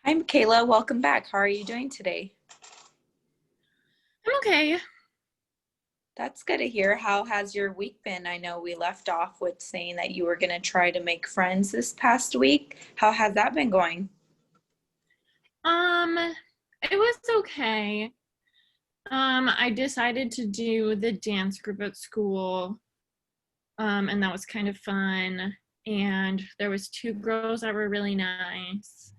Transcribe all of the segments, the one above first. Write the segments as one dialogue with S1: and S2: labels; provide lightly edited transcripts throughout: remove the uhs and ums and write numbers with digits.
S1: Hi, Michaela. Welcome back. How are you doing today?
S2: I'm okay.
S1: That's good to hear. How has your week been? I know we left off with saying that you were going to try to make friends this past week. How has that been going?
S2: Um, it was okay. I decided to do the dance group at school, and that was kind of fun. And there was two girls that were really nice.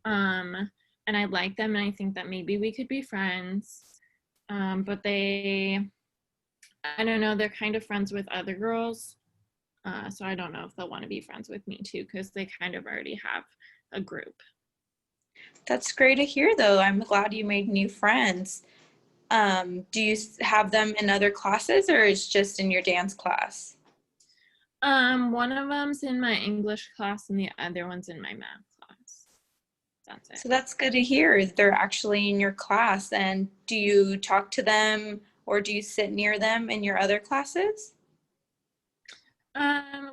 S2: Um, and I like them, and I think that maybe we could be friends. But I don't know, they're kind of friends with other girls. So I don't know if they'll want to be friends with me too, because they kind of already have a group.
S1: That's great to hear, though. I'm glad you made new friends. Do you have them in other classes or is just in your dance class?
S2: One of them's in my English class and the other one's in my math class. That's it.
S1: So that's good to hear. They're actually in your class. And do you talk to them or do you sit near them in your other classes?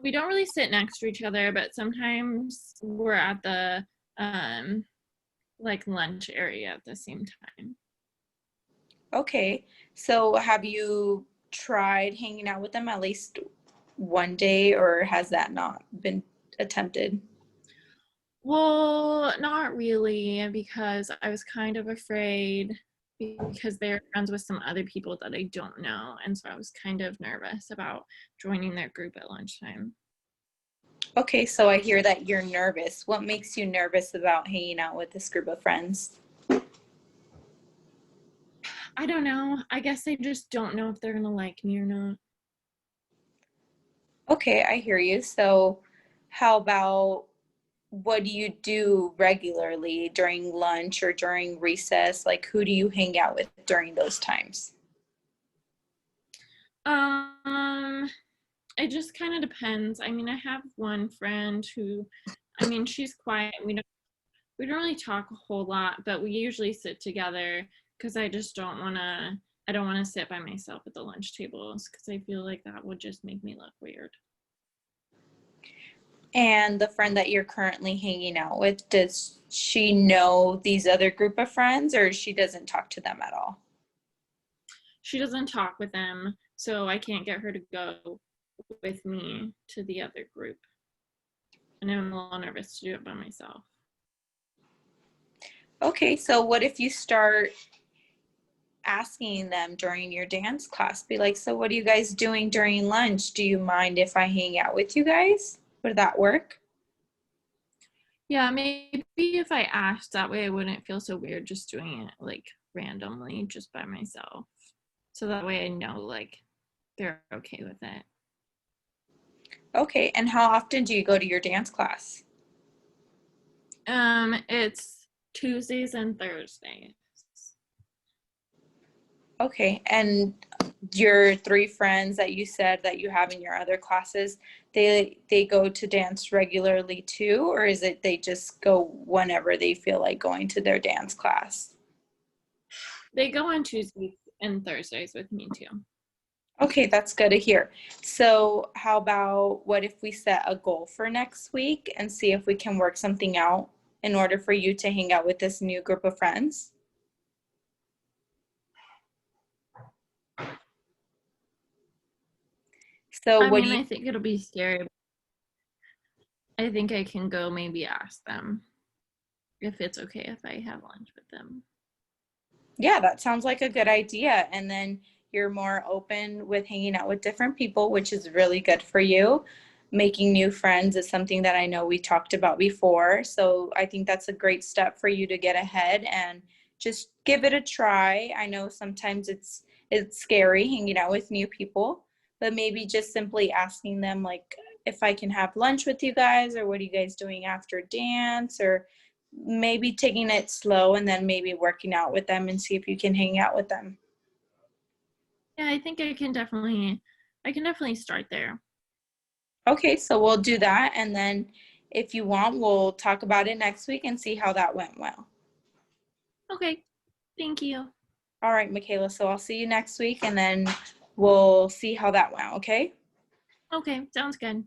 S2: We don't really sit next to each other, but sometimes we're at the um like lunch area at the same time.
S1: Okay. So have you tried hanging out with them at least one day, or has that not been attempted?
S2: Well, not really, because I was kind of afraid because they're friends with some other people that I don't know, and so I was kind of nervous about joining their group at lunchtime.
S1: Okay, so I hear that you're nervous. What makes you nervous about hanging out with this group of friends?
S2: I don't know. I guess I just don't know if they're gonna like me or not.
S1: Okay, I hear you. So how about what do you do regularly during lunch or during recess? Like who do you hang out with during those times?
S2: Um, it just kind of depends. I mean, I have one friend who, I mean, she's quiet. We don't really talk a whole lot, but we usually sit together because I don't want to sit by myself at the lunch tables because I feel like that would just make me look weird.
S1: And the friend that you're currently hanging out with, does she know these other group of friends or she doesn't talk to them at all?
S2: She doesn't talk with them, so I can't get her to go with me to the other group. And I'm a little nervous to do it by myself.
S1: Okay, so what if you start asking them during your dance class? Be like, so what are you guys doing during lunch? Do you mind if I hang out with you guys? Would that work?
S2: Yeah, maybe if I asked that way, I wouldn't feel so weird just doing it like randomly, just by myself. So that way I know like they're okay with it.
S1: Okay, and how often do you go to your dance class?
S2: It's Tuesdays and Thursdays.
S1: Okay, and your three friends that you said that you have in your other classes, they go to dance regularly too, or is it they just go whenever they feel like going to their dance class?
S2: They go on Tuesdays and Thursdays with me too.
S1: Okay, that's good to hear. So, how about what if we set a goal for next week and see if we can work something out in order for you to hang out with this new group of friends? So,
S2: I
S1: what do
S2: mean,
S1: you
S2: I think it'll be scary. I think I can go maybe ask them if it's okay if I have lunch with them.
S1: Yeah, that sounds like a good idea. And then you're more open with hanging out with different people, which is really good for you. Making new friends is something that I know we talked about before. So I think that's a great step for you to get ahead and just give it a try. I know sometimes it's scary hanging out with new people, but maybe just simply asking them like if I can have lunch with you guys or what are you guys doing after dance or maybe taking it slow and then maybe working out with them and see if you can hang out with them.
S2: Yeah, I think I can definitely start there.
S1: Okay, so we'll do that. And then if you want, we'll talk about it next week and see how that went well.
S2: Okay, thank you.
S1: All right, Michaela. So I'll see you next week and then we'll see how that went. Okay.
S2: Okay, sounds good.